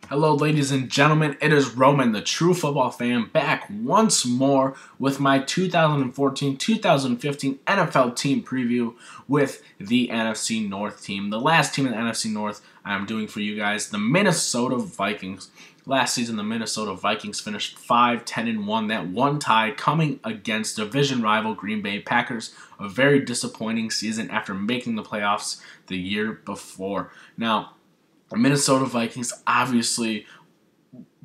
Hello, ladies and gentlemen. It is Roman, the true football fan, back once more with my 2014-2015 NFL team preview with the NFC North team. The last team in the NFC North I'm doing for you guys, the Minnesota Vikings. Last season, the Minnesota Vikings finished 5-10-1. That one tie coming against division rival Green Bay Packers. A very disappointing season after making the playoffs the year before. Now, the Minnesota Vikings, obviously,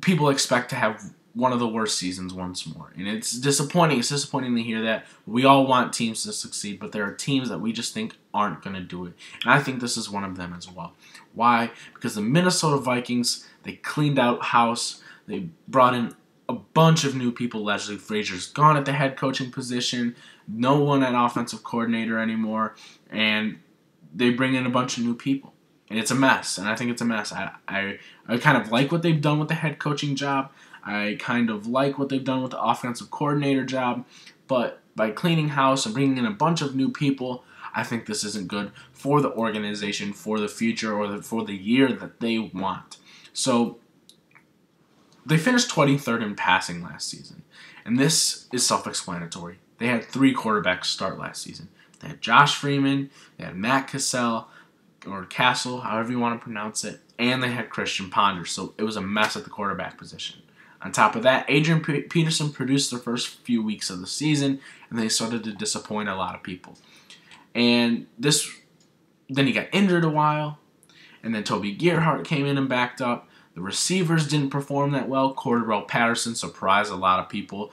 people expect to have one of the worst seasons once more. And it's disappointing. It's disappointing to hear that. We all want teams to succeed, but there are teams that we just think aren't going to do it. And I think this is one of them as well. Why? Because the Minnesota Vikings, they cleaned out house. They brought in a bunch of new people. Leslie Frazier's gone at the head coaching position. No one at offensive coordinator anymore. And they bring in a bunch of new people. And it's a mess, and I think it's a mess. I kind of like what they've done with the head coaching job. I kind of like what they've done with the offensive coordinator job. But by cleaning house and bringing in a bunch of new people, I think this isn't good for the organization, for the future, or for the year that they want. So they finished 23rd in passing last season. And this is self-explanatory. They had 3 quarterbacks start last season. They had Josh Freeman, they had Matt Cassell, or Castle, however you want to pronounce it, and they had Christian Ponder, so it was a mess at the quarterback position. On top of that, Adrian Peterson produced the first few weeks of the season, and they started to disappoint a lot of people. And then he got injured a while, and then Toby Gerhart came in and backed up. The receivers didn't perform that well. Cordarrelle Patterson surprised a lot of people.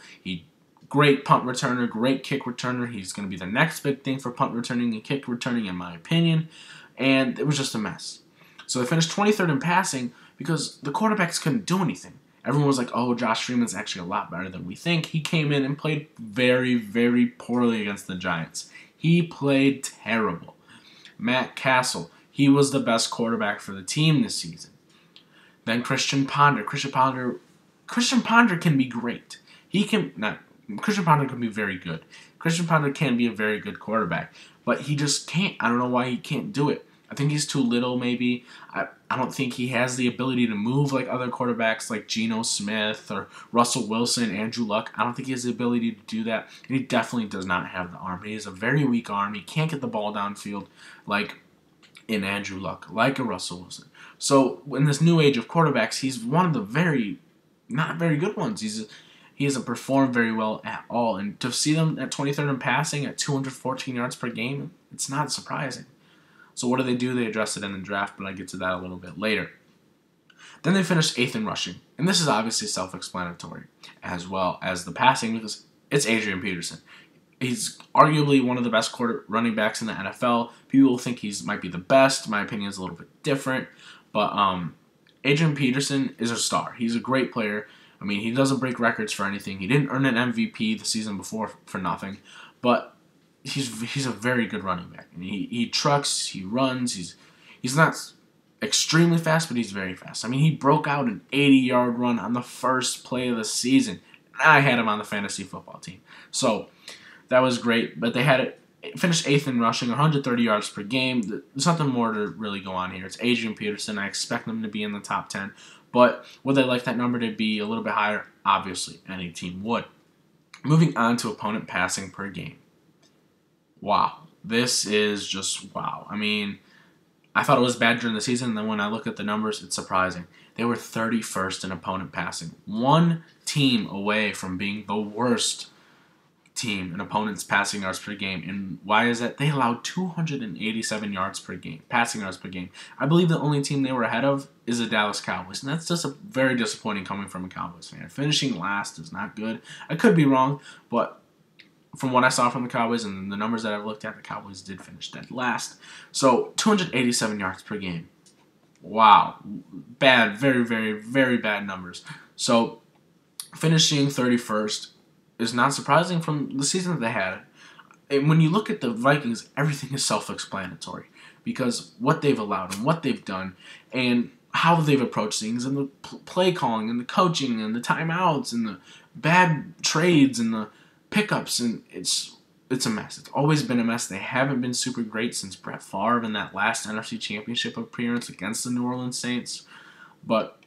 Great punt returner, great kick returner. He's going to be the next big thing for punt returning and kick returning, in my opinion. And it was just a mess. So they finished 23rd in passing because the quarterbacks couldn't do anything. Everyone was like, oh, Josh Freeman's actually a lot better than we think. He came in and played very, very poorly against the Giants. He played terrible. Matt Castle, he was the best quarterback for the team this season. Then Christian Ponder. Christian Ponder can be great. Christian Ponder can be very good. Christian Ponder can be a very good quarterback, but he just can't. I don't know why he can't do it. I think he's too little, maybe. I don't think he has the ability to move like other quarterbacks like Geno Smith or Russell Wilson, Andrew Luck. I don't think he has the ability to do that, and he definitely does not have the arm. He has a very weak arm. He can't get the ball downfield like in Andrew Luck, like a Russell Wilson. So in this new age of quarterbacks, he's one of the not very good ones. He hasn't performed very well at all. And to see them at 23rd in passing at 214 yards per game, it's not surprising. So what do? They address it in the draft, but I get to that a little bit later. Then they finished 8th in rushing. And this is obviously self-explanatory as well as the passing because it's Adrian Peterson. He's arguably one of the best running backs in the NFL. People think he might be the best. My opinion is a little bit different. But Adrian Peterson is a star. He's a great player. I mean, he doesn't break records for anything. He didn't earn an MVP the season before for nothing. But he's a very good running back. I mean, he trucks, he runs. He's not extremely fast, but he's very fast. I mean, he broke out an 80-yard run on the first play of the season. I had him on the fantasy football team. So that was great. But they had it finished 8th in rushing, 130 yards per game. There's nothing more to really go on here. It's Adrian Peterson. I expect them to be in the top 10. But would they like that number to be a little bit higher? Obviously, any team would. Moving on to opponent passing per game. Wow. This is just wow. I mean, I thought it was bad during the season, and then when I look at the numbers, it's surprising. They were 31st in opponent passing. One team away from being the worst team in opponents' passing yards per game. And why is that? They allowed 287 yards per game, passing yards per game. I believe the only team they were ahead of is the Dallas Cowboys, and that's just very disappointing coming from a Cowboys fan. Finishing last is not good. I could be wrong, but from what I saw from the Cowboys and the numbers that I've looked at, the Cowboys did finish dead last. So 287 yards per game. Wow. Bad, very, very, very bad numbers. So finishing 31st is not surprising from the season that they had. And when you look at the Vikings, everything is self-explanatory because what they've allowed and what they've done and how they've approached things and the play calling and the coaching and the timeouts and the bad trades and the pickups, and it's a mess. It's always been a mess. They haven't been super great since Brett Favre in that last NFC Championship appearance against the New Orleans Saints. But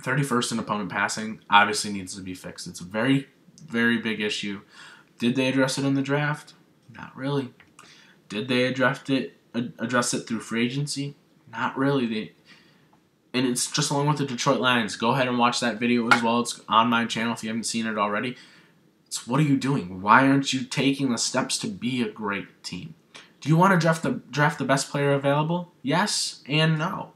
31st in opponent passing obviously needs to be fixed. It's a very, very big issue. Did they address it in the draft? Not really. Did they address it through free agency? Not really. And it's just along with the Detroit Lions. Go ahead and watch that video as well. It's on my channel if you haven't seen it already. It's what are you doing? Why aren't you taking the steps to be a great team? Do you want to draft the best player available? Yes and no.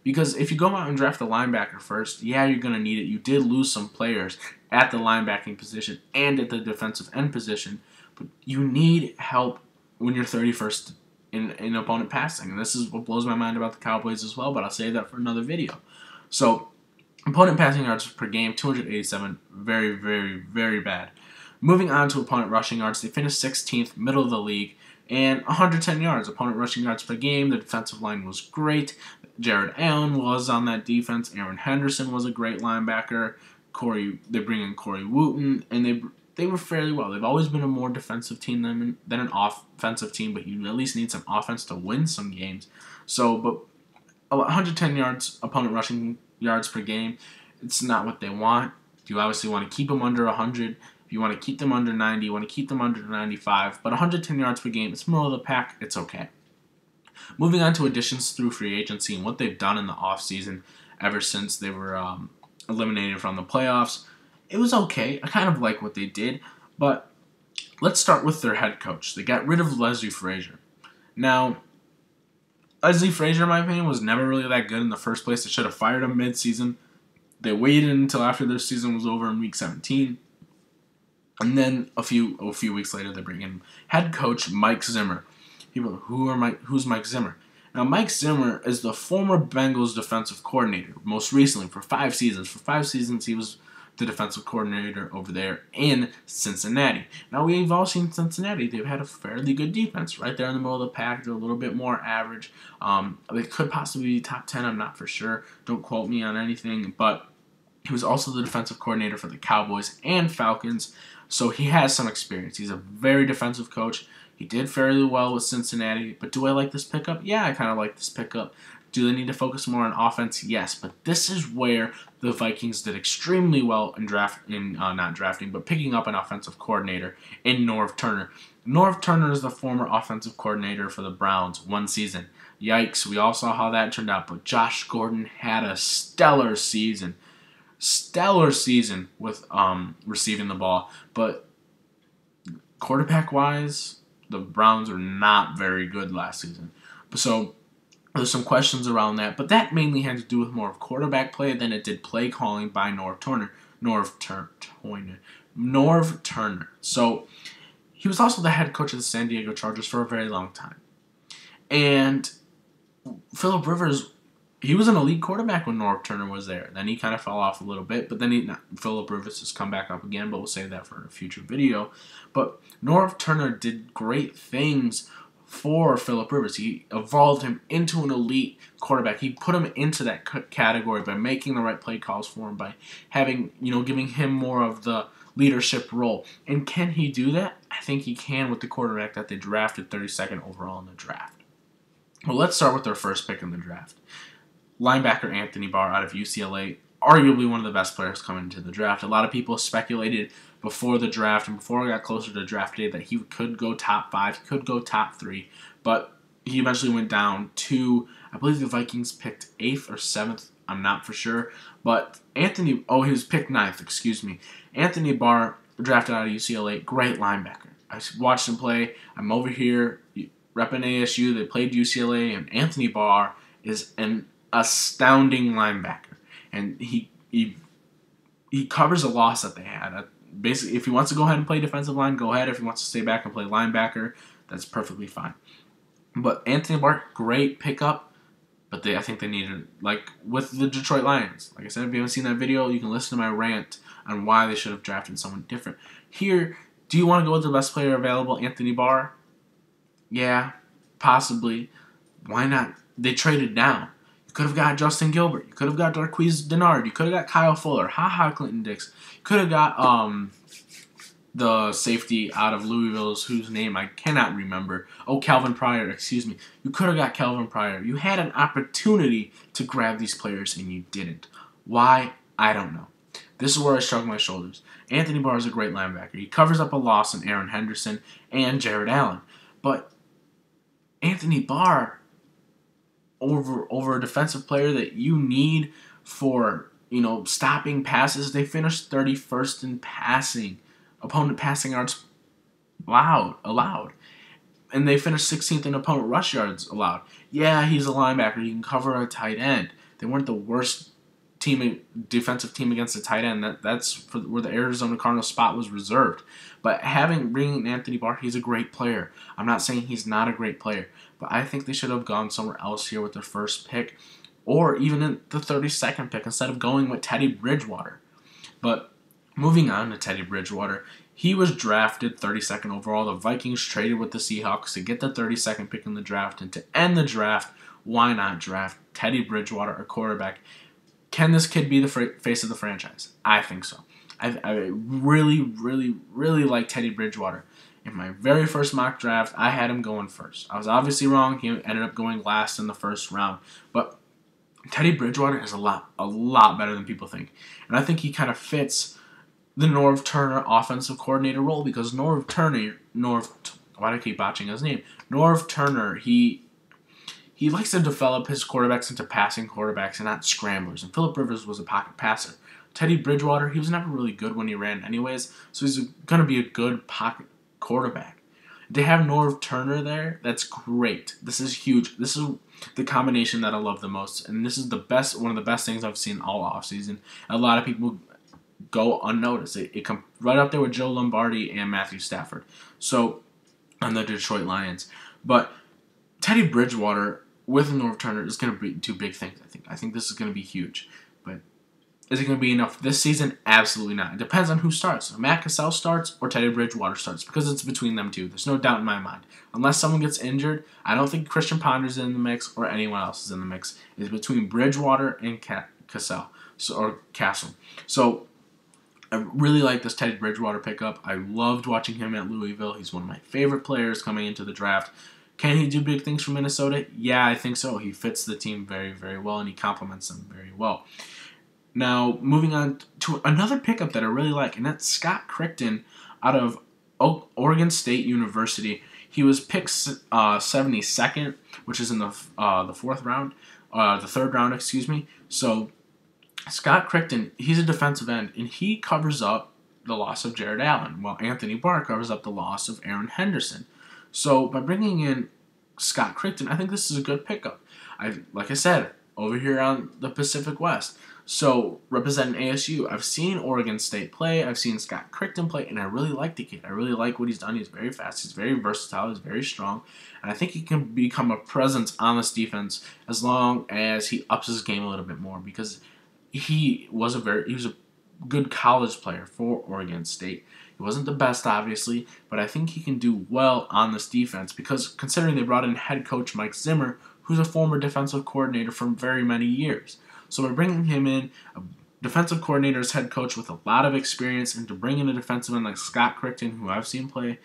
Because if you go out and draft a linebacker first, yeah, you're going to need it. You did lose some players at the linebacking position and at the defensive end position, but you need help when you're 31st in opponent passing. And this is what blows my mind about the Cowboys as well, but I'll save that for another video. So, opponent passing yards per game, 287, very, very, very bad. Moving on to opponent rushing yards, they finished 16th, middle of the league, and 110 yards. Opponent rushing yards per game, the defensive line was great. Jared Allen was on that defense. Aaron Henderson was a great linebacker. They bring in Corey Wooten, and they were fairly well. They've always been a more defensive team than an offensive team, but you at least need some offense to win some games. So, but 110 yards, opponent rushing yards per game, it's not what they want. You obviously want to keep them under 100. If you want to keep them under 90, you want to keep them under 95. But 110 yards per game, it's middle of the pack. It's okay. Moving on to additions through free agency and what they've done in the offseason ever since they were eliminated from the playoffs. It was okay. I kind of like what they did. But let's start with their head coach. They got rid of Leslie Frazier. Now, Leslie Frazier, in my opinion, was never really that good in the first place. They should have fired him mid-season. They waited until after their season was over in Week 17. And then a few weeks later, they bring in head coach Mike Zimmer. People, who's Mike Zimmer? Now, Mike Zimmer is the former Bengals defensive coordinator, most recently for 5 seasons. For 5 seasons, he was the defensive coordinator over there in Cincinnati. Now, we've all seen Cincinnati. They've had a fairly good defense right there in the middle of the pack. They're a little bit more average. They could possibly be top 10. I'm not for sure. Don't quote me on anything. But he was also the defensive coordinator for the Cowboys and Falcons, so he has some experience. He's a very defensive coach. He did fairly well with Cincinnati, but do I like this pickup? Yeah, I kind of like this pickup. Do they need to focus more on offense? Yes, but this is where the Vikings did extremely well in picking up an offensive coordinator in Norv Turner. Norv Turner is the former offensive coordinator for the Browns 1 season. Yikes, we all saw how that turned out, but Josh Gordon had a stellar season. Stellar season with receiving the ball, but quarterback-wise, the Browns are not very good last season. So there's some questions around that, but that mainly had to do with more of quarterback play than it did play calling by Norv Turner. So he was also the head coach of the San Diego Chargers for a very long time. And Phillip Rivers, he was an elite quarterback when Norv Turner was there. Then he kind of fell off a little bit, but then Phillip Rivers has come back up again, but we'll save that for a future video. But Norv Turner did great things for Phillip Rivers. He evolved him into an elite quarterback. He put him into that category by making the right play calls for him, by giving him more of the leadership role. And can he do that? I think he can with the quarterback that they drafted 32nd overall in the draft. Well, let's start with their first pick in the draft. Linebacker Anthony Barr out of UCLA, arguably one of the best players coming into the draft. A lot of people speculated before the draft and before it got closer to draft day that he could go top 5, he could go top 3, but he eventually went down to, I believe the Vikings picked 8th or 7th, I'm not for sure, but he was picked 9th, excuse me. Anthony Barr, drafted out of UCLA, great linebacker. I watched him play. I'm over here repping ASU. They played UCLA, and Anthony Barr is an astounding linebacker, and he covers a loss that they had. Basically, if he wants to go ahead and play defensive line, go ahead. If he wants to stay back and play linebacker, that's perfectly fine. But Anthony Barr, great pickup, but I think they needed, like with the Detroit Lions. Like I said, if you haven't seen that video, you can listen to my rant on why they should have drafted someone different. Here, do you want to go with the best player available, Anthony Barr? Yeah, possibly. Why not? They traded down. You could have got Justin Gilbert. You could have got Darqueze Dennard. You could have got Kyle Fuller. Clinton Dix. You could have got the safety out of Louisville's, whose name I cannot remember. Oh, Calvin Pryor, excuse me. You could have got Calvin Pryor. You had an opportunity to grab these players and you didn't. Why? I don't know. This is where I shrug my shoulders. Anthony Barr is a great linebacker. He covers up a loss in Aaron Henderson and Jared Allen. But Anthony Barr, over a defensive player that you need for, stopping passes, they finished 31st in passing. Opponent passing yards allowed. And they finished 16th in opponent rush yards allowed. Yeah, he's a linebacker. He can cover a tight end. They weren't the worst defensive team against the tight end. That's for where the Arizona Cardinals spot was reserved. But bringing in Anthony Barr, he's a great player. I'm not saying he's not a great player, but I think they should have gone somewhere else here with their first pick, or even in the 32nd pick instead of going with Teddy Bridgewater. But moving on to Teddy Bridgewater, he was drafted 32nd overall. The Vikings traded with the Seahawks to get the 32nd pick in the draft, and to end the draft, why not draft Teddy Bridgewater, a quarterback? Can this kid be the face of the franchise? I think so. I really, really, really like Teddy Bridgewater. In my very first mock draft, I had him going first. I was obviously wrong. He ended up going last in the first round. But Teddy Bridgewater is a lot better than people think. And I think he kind of fits the Norv Turner offensive coordinator role, because why do I keep botching his name? Norv Turner, he likes to develop his quarterbacks into passing quarterbacks and not scramblers. And Phillip Rivers was a pocket passer. Teddy Bridgewater, he was never really good when he ran anyways, so he's going to be a good pocket quarterback. To have Norv Turner there, that's great. This is huge. This is the combination that I love the most, and this is one of the best things I've seen all offseason. A lot of people go unnoticed. It comes right up there with Joe Lombardi and Matthew Stafford. So, on the Detroit Lions. But Teddy Bridgewater with Norv Turner is going to do big things, I think. I think this is going to be huge. But is it going to be enough this season? Absolutely not. It depends on who starts. If Matt Cassell starts or Teddy Bridgewater starts, because it's between them two. There's no doubt in my mind. Unless someone gets injured, I don't think Christian Ponder's in the mix or anyone else is in the mix. It's between Bridgewater and Castle. So I really like this Teddy Bridgewater pickup. I loved watching him at Louisville. He's one of my favorite players coming into the draft. Can he do big things for Minnesota? Yeah, I think so. He fits the team very, very well, and he complements them very well. Now, moving on to another pickup that I really like, and that's Scott Crichton out of Oregon State University. He was picked 72nd, which is in the third round, excuse me. So, Scott Crichton, he's a defensive end, and he covers up the loss of Jared Allen, while Anthony Barr covers up the loss of Aaron Henderson. So, by bringing in Scott Crichton, I think this is a good pickup. Like I said, over here on the Pacific West. So, representing ASU, I've seen Oregon State play, I've seen Scott Crichton play, and I really like the kid. I really like what he's done. He's very fast, he's very versatile, he's very strong, and I think he can become a presence on this defense as long as he ups his game a little bit more, because he was a good college player for Oregon State. He wasn't the best, obviously, but I think he can do well on this defense, because considering they brought in head coach Mike Zimmer, who's a former defensive coordinator for very many years. So by bringing him in, a defensive coordinator as head coach with a lot of experience, and to bring in a defensive end like Scott Crichton, who I've seen play,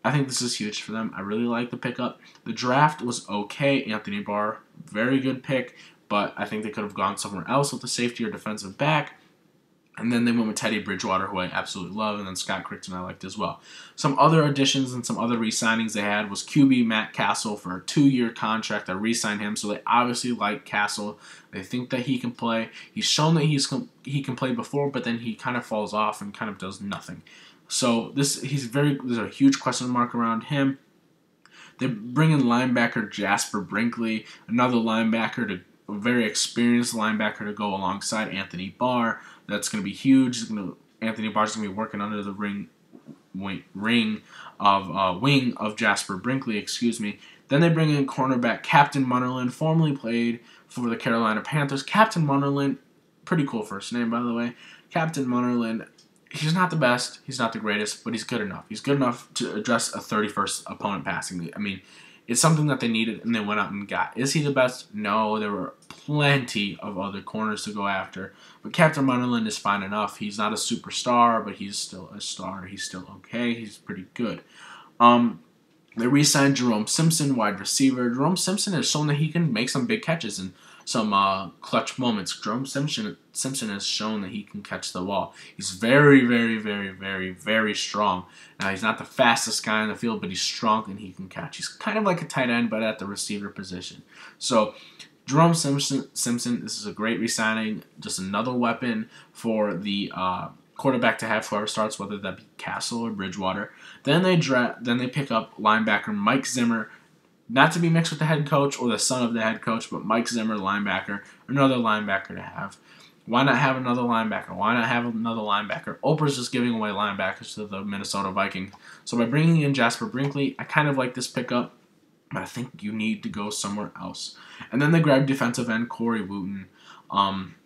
I think this is huge for them. I really like the pickup. The draft was okay. Anthony Barr, very good pick, but I think they could have gone somewhere else with the safety or defensive back. And then they went with Teddy Bridgewater, who I absolutely love, and then Scott Crichton I liked as well. Some other additions and some other re-signings they had was QB Matt Castle for a 2-year contract. They re-signed him, so they obviously like Castle. They think that he can play. He's shown that he can play before, but then he kind of falls off and kind of does nothing. So there's a huge question mark around him. They bring in linebacker Jasper Brinkley, another linebacker, a very experienced linebacker to go alongside Anthony Barr. That's going to be huge. Anthony Barr's going to be working under the wing of Jasper Brinkley, excuse me. Then they bring in cornerback Captain Munnerlyn, formerly played for the Carolina Panthers. Captain Munnerlyn, pretty cool first name, by the way. Captain Munnerlyn, he's not the best, he's not the greatest, but he's good enough. He's good enough to address a 31st opponent passing. I mean, it's something that they needed, and they went out and got. Is he the best? No, there were plenty of other corners to go after. But Captain Munnerlyn is fine enough. He's not a superstar, but he's still a star. He's still okay. He's pretty good. They re-signed Jerome Simpson, wide receiver. Jerome Simpson has shown that he can make some big catches, and some clutch moments. Jerome Simpson has shown that he can catch the ball. He's very, very, very, very, very strong. Now, he's not the fastest guy in the field, but he's strong and he can catch. He's kind of like a tight end, but at the receiver position. So, Jerome Simpson, this is a great re-signing. Just another weapon for the quarterback to have whoever starts, whether that be Castle or Bridgewater. Then they pick up linebacker Mike Zimmer, not to be mixed with the head coach or the son of the head coach, but Mike Zimmer, linebacker, another linebacker to have. Why not have another linebacker? Why not have another linebacker? Oprah's just giving away linebackers to the Minnesota Vikings. So by bringing in Jasper Brinkley, I kind of like this pickup, but I think you need to go somewhere else. And then they grabbed defensive end Corey Wooten.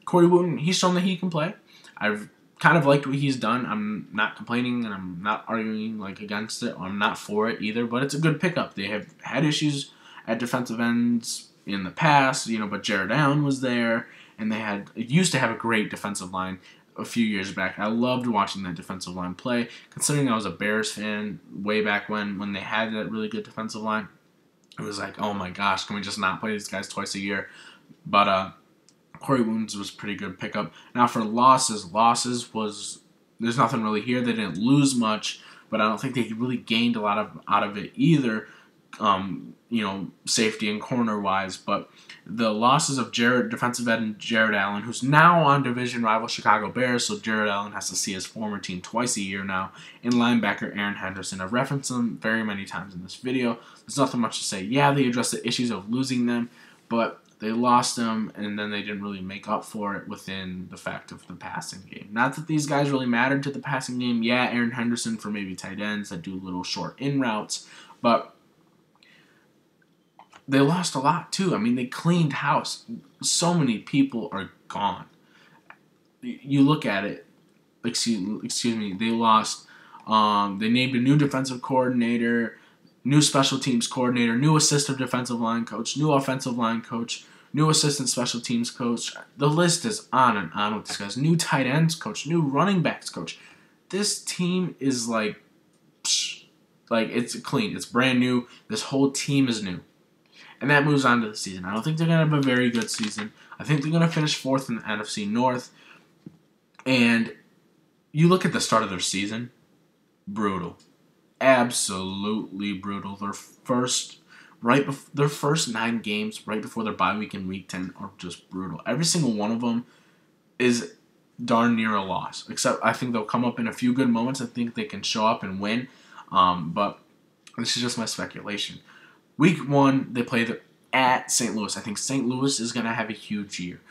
Corey Wooten, he's shown that he can play. I've kind of liked what he's done. I'm not complaining and I'm not arguing against it. I'm not for it either, but it's a good pickup. They have had issues at defensive ends in the past, but Jared Allen was there, and it used to have a great defensive line a few years back. I loved watching that defensive line play, considering I was a Bears fan way back when they had that really good defensive line. It was like, oh my gosh, can we just not play these guys twice a year? But Corey Wooten was a pretty good pickup. Now for losses was there's nothing really here. They didn't lose much, but I don't think they really gained a lot out of it either. Safety and corner wise, but the losses of defensive end Jared Allen, who's now on division rival Chicago Bears, so Jared Allen has to see his former team twice a year now, and linebacker Aaron Henderson. I've referenced them very many times in this video. There's nothing much to say. Yeah, they addressed the issues of losing them, but they lost them, and then they didn't really make up for it within the fact of the passing game. Not that these guys really mattered to the passing game. Yeah, Aaron Henderson for maybe tight ends that do little short in routes, but they lost a lot too. I mean, they cleaned house. So many people are gone. You look at it. Excuse me. They lost. They named a new defensive coordinator, new special teams coordinator, new assistant defensive line coach, new offensive line coach, new assistant special teams coach. The list is on and on with these guys. New tight ends coach, new running backs coach. This team is it's clean. It's brand new. This whole team is new. And that moves on to the season. I don't think they're going to have a very good season. I think they're going to finish 4th in the NFC North. And you look at the start of their season, brutal. Absolutely brutal. Their first 9 games right before their bye week in Week 10 are just brutal. Every single one of them is darn near a loss. Except I think they'll come up in a few good moments. I think they can show up and win. But this is just my speculation. Week 1, they play at St. Louis. I think St. Louis is going to have a huge year.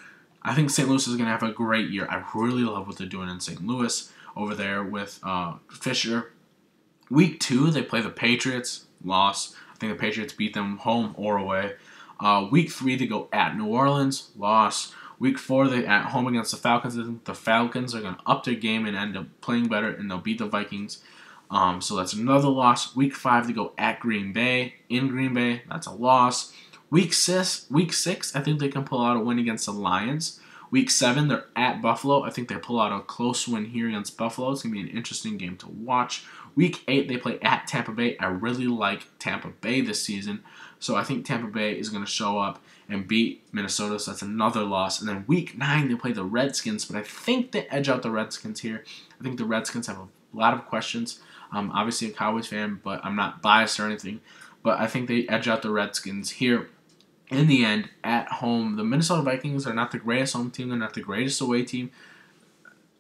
I think St. Louis is going to have a great year. I really love what they're doing in St. Louis over there with Fisher. Week 2, they play the Patriots. Loss. I think the Patriots beat them home or away. Week 3, they go at New Orleans. Loss. Week 4, they at home against the Falcons. I think the Falcons are going to up their game and end up playing better, and they'll beat the Vikings. So that's another loss. Week 5, they go at Green Bay. In Green Bay, that's a loss. Week 6, I think they can pull out a win against the Lions. Week 7, they're at Buffalo. I think they pull out a close win here against Buffalo. It's going to be an interesting game to watch. Week 8, they play at Tampa Bay. I really like Tampa Bay this season. So I think Tampa Bay is going to show up and beat Minnesota. So that's another loss. And then Week 9, they play the Redskins. But I think they edge out the Redskins here. I think the Redskins have a lot of questions. I'm obviously a Cowboys fan, but I'm not biased or anything. But I think they edge out the Redskins here. In the end, at home, the Minnesota Vikings are not the greatest home team. They're not the greatest away team.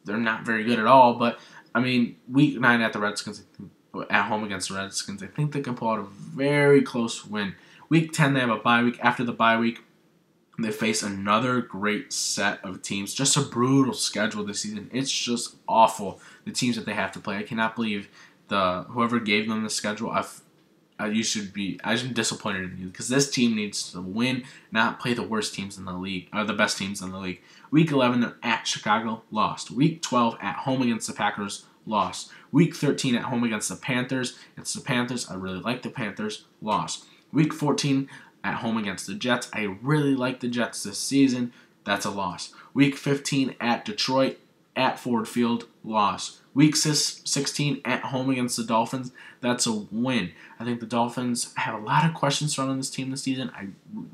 They're not very good at all. But, I mean, Week 9 at the Redskins, at home against the Redskins, I think they can pull out a very close win. Week 10, they have a bye week. After the bye week, they face another great set of teams. Just a brutal schedule this season. It's just awful, the teams that they have to play. I cannot believe whoever gave them the schedule. I'm disappointed in you because this team needs to win, not play the worst teams in the league, or the best teams in the league. Week 11, they're at Chicago, lost. Week 12, at home against the Packers, lost. Week 13, at home against the Panthers. It's the Panthers. I really like the Panthers, lost. Week 14, at home against the Jets. I really like the Jets this season. That's a loss. Week 15, at Detroit. at Ford Field, loss. Week 16 at home against the Dolphins, that's a win. I think the Dolphins have a lot of questions surrounding this team this season.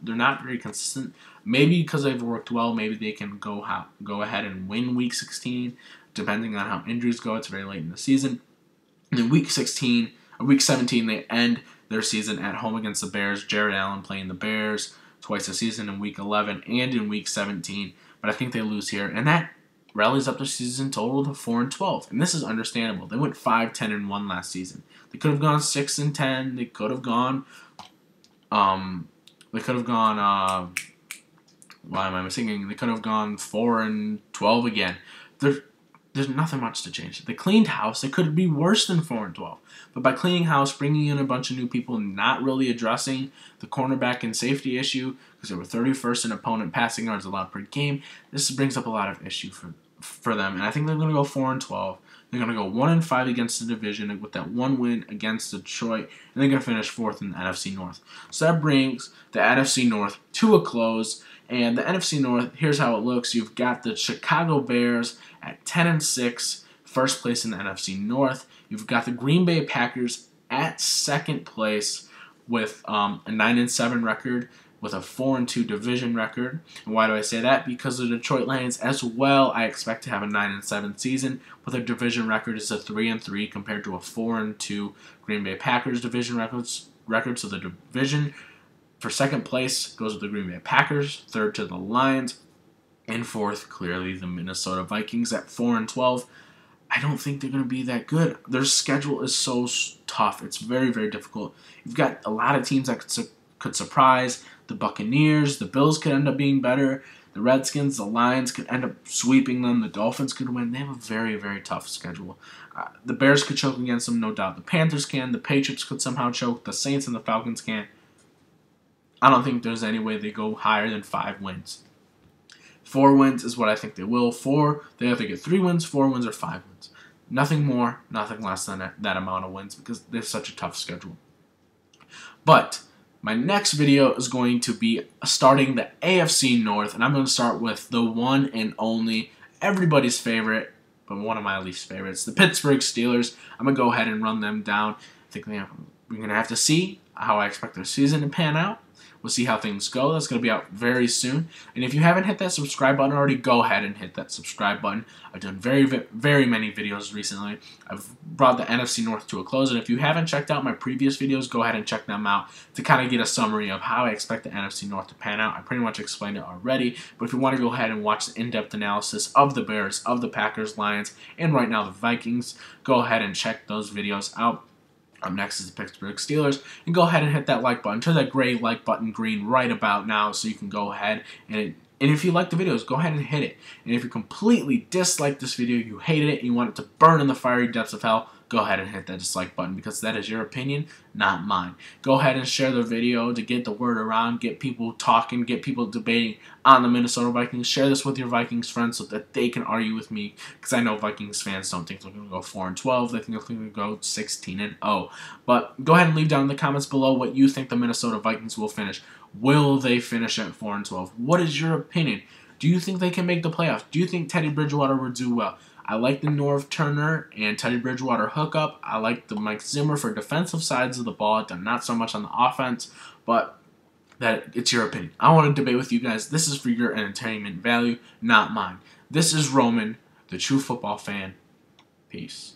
They're not very consistent. Maybe because they've worked well, maybe they can go ahead and win Week 16, depending on how injuries go. It's very late in the season. And then Week 17, they end their season at home against the Bears. Jared Allen playing the Bears twice a season in Week 11 and in Week 17. But I think they lose here, and that rallies up their season total to 4-12, and this is understandable. They went 5-10-1 last season. They could have gone 6-10. They could have gone. Why am I missing? They could have gone 4-12 again. There's nothing much to change. They cleaned house. They could be worse than 4-12. But by cleaning house, bringing in a bunch of new people, not really addressing the cornerback and safety issue, because they were 31st in opponent passing yards allowed per game, this brings up a lot of issue for them. And I think they're going to go 4-12. They're going to go 1-5 against the division with that one win against Detroit, and they're going to finish 4th in the NFC North. So that brings the NFC North to a close. And the NFC North, here's how it looks. You've got the Chicago Bears at 10-6, first place in the NFC North. You've got the Green Bay Packers at second place with a 9-7 record, with a 4-2 division record. And why do I say that? Because the Detroit Lions as well, I expect to have a 9-7 season, but their division record is a 3-3 compared to a 4-2 Green Bay Packers division record. So the division for second place goes with the Green Bay Packers, third to the Lions, and fourth, clearly, the Minnesota Vikings at 4-12. I don't think they're going to be that good. Their schedule is so tough. It's very, very difficult. You've got a lot of teams that could surprise. The Buccaneers, the Bills could end up being better. The Redskins, the Lions could end up sweeping them. The Dolphins could win. They have a very, very tough schedule. The Bears could choke against them, no doubt. The Panthers can. The Patriots could somehow choke. The Saints and the Falcons can. I don't think there's any way they go higher than 5 wins. 4 wins is what I think they will. They have to get 3 wins, 4 wins, or 5 wins. Nothing more, nothing less than that amount of wins because they have such a tough schedule. But my next video is going to be starting the AFC North, and I'm going to start with the one and only, everybody's favorite, but one of my least favorites, the Pittsburgh Steelers. I'm going to go ahead and run them down. I think we're going to have to see how I expect their season to pan out. We'll see how things go. That's going to be out very soon. And if you haven't hit that subscribe button already, go ahead and hit that subscribe button. I've done very, very many videos recently. I've brought the NFC North to a close. And if you haven't checked out my previous videos, go ahead and check them out to kind of get a summary of how I expect the NFC North to pan out. I pretty much explained it already. But if you want to go ahead and watch the in-depth analysis of the Bears, of the Packers, Lions, and right now the Vikings, go ahead and check those videos out. Up next is the Pittsburgh Steelers, and go ahead and hit that like button. Turn that gray like button green right about now so you can go ahead and if you like the videos, go ahead and hit it. And if you completely dislike this video, you hated it, and you want it to burn in the fiery depths of hell, go ahead and hit that dislike button because that is your opinion, not mine. Go ahead and share the video to get the word around, get people talking, get people debating on the Minnesota Vikings. Share this with your Vikings friends so that they can argue with me because I know Vikings fans don't think they're going to go 4-12. They think they're going to go 16-0. But go ahead and leave down in the comments below what you think the Minnesota Vikings will finish. Will they finish at 4-12? What is your opinion? Do you think they can make the playoffs? Do you think Teddy Bridgewater will do well? I like the Norv Turner and Teddy Bridgewater hookup. I like the Mike Zimmer for defensive sides of the ball, not so much on the offense, but it's your opinion. I want to debate with you guys. This is for your entertainment value, not mine. This is Roman, the true football fan. Peace.